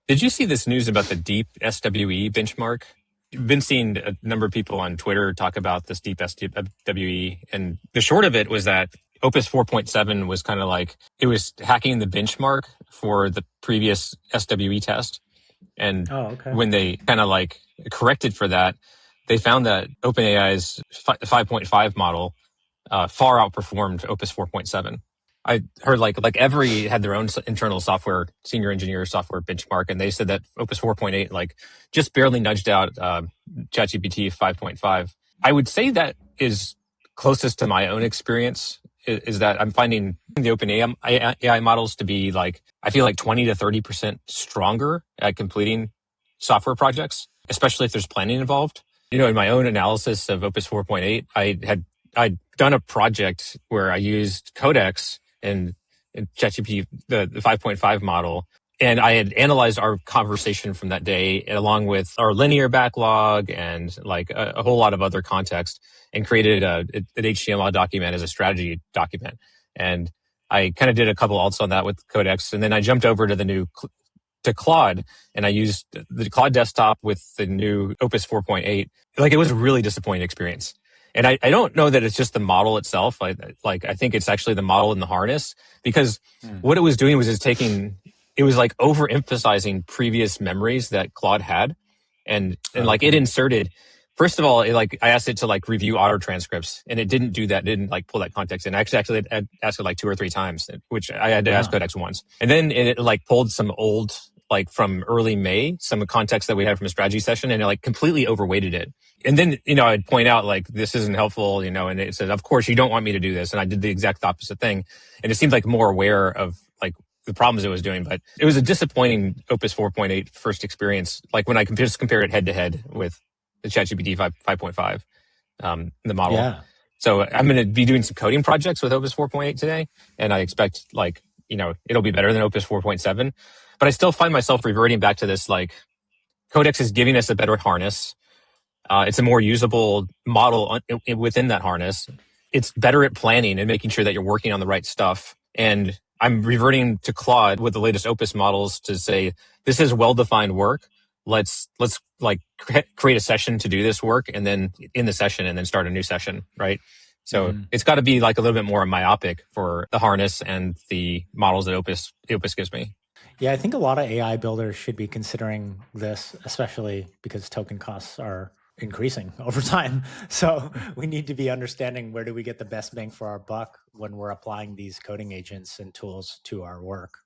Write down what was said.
Did you see this news about the deep SWE benchmark? You've been seeing a number of people on Twitter talk about this deep SWE. And the short of it was that Opus 4.7 was kind of like, it was hacking the benchmark for the previous SWE test. And Oh, okay. when they kind of like corrected for that, they found that OpenAI's 5.5 model far outperformed Opus 4.7. I heard like every had their own internal software, senior engineer software benchmark, and they said that Opus 4.8 like just barely nudged out ChatGPT 5.5. I would say that is closest to my own experience is that I'm finding the OpenAI models to be like, I feel like 20 to 30% stronger at completing software projects, especially if there's planning involved. You know, in my own analysis of Opus 4.8, I'd done a project where I used Codex and ChatGPT, the 5.5 model, and I had analyzed our conversation from that day along with our linear backlog and like a whole lot of other context and created an HTML document as a strategy document. And I kind of did a couple alts on that with Codex. And then I jumped over to to Claude, and I used the Claude desktop with the new Opus 4.8. Like, it was a really disappointing experience. And I don't know that it's just the model itself. I think it's actually the model in the harness, because what it was doing was it was like overemphasizing previous memories that Claude had. And like it inserted, first of all, I asked it to like review auto transcripts, and it didn't do that. It didn't like pull that context in. Actually I asked it like 2 or 3 times, which I had to ask Codex once. And then it like pulled some old, like from early May, some context that we had from a strategy session, and it like completely overweighted it. And then, I'd point out like, this isn't helpful, and it said, of course you don't want me to do this. And I did the exact opposite thing. And it seemed like more aware of like the problems it was doing, but it was a disappointing Opus 4.8 first experience. Like when I just compare it head to head with the ChatGPT 5.5, the model. Yeah. So I'm going to be doing some coding projects with Opus 4.8 today. And I expect like, it'll be better than Opus 4.7, but I still find myself reverting back to this, like Codex is giving us a better harness. It's a more usable model within that harness. It's better at planning and making sure that you're working on the right stuff. And I'm reverting to Claude with the latest Opus models to say, this is well-defined work. Let's like create a session to do this work, and then in the session, and then start a new session, right? So it's got to be like a little bit more myopic for the harness and the models that Opus gives me. Yeah, I think a lot of AI builders should be considering this, especially because token costs are increasing over time. So we need to be understanding, where do we get the best bang for our buck when we're applying these coding agents and tools to our work.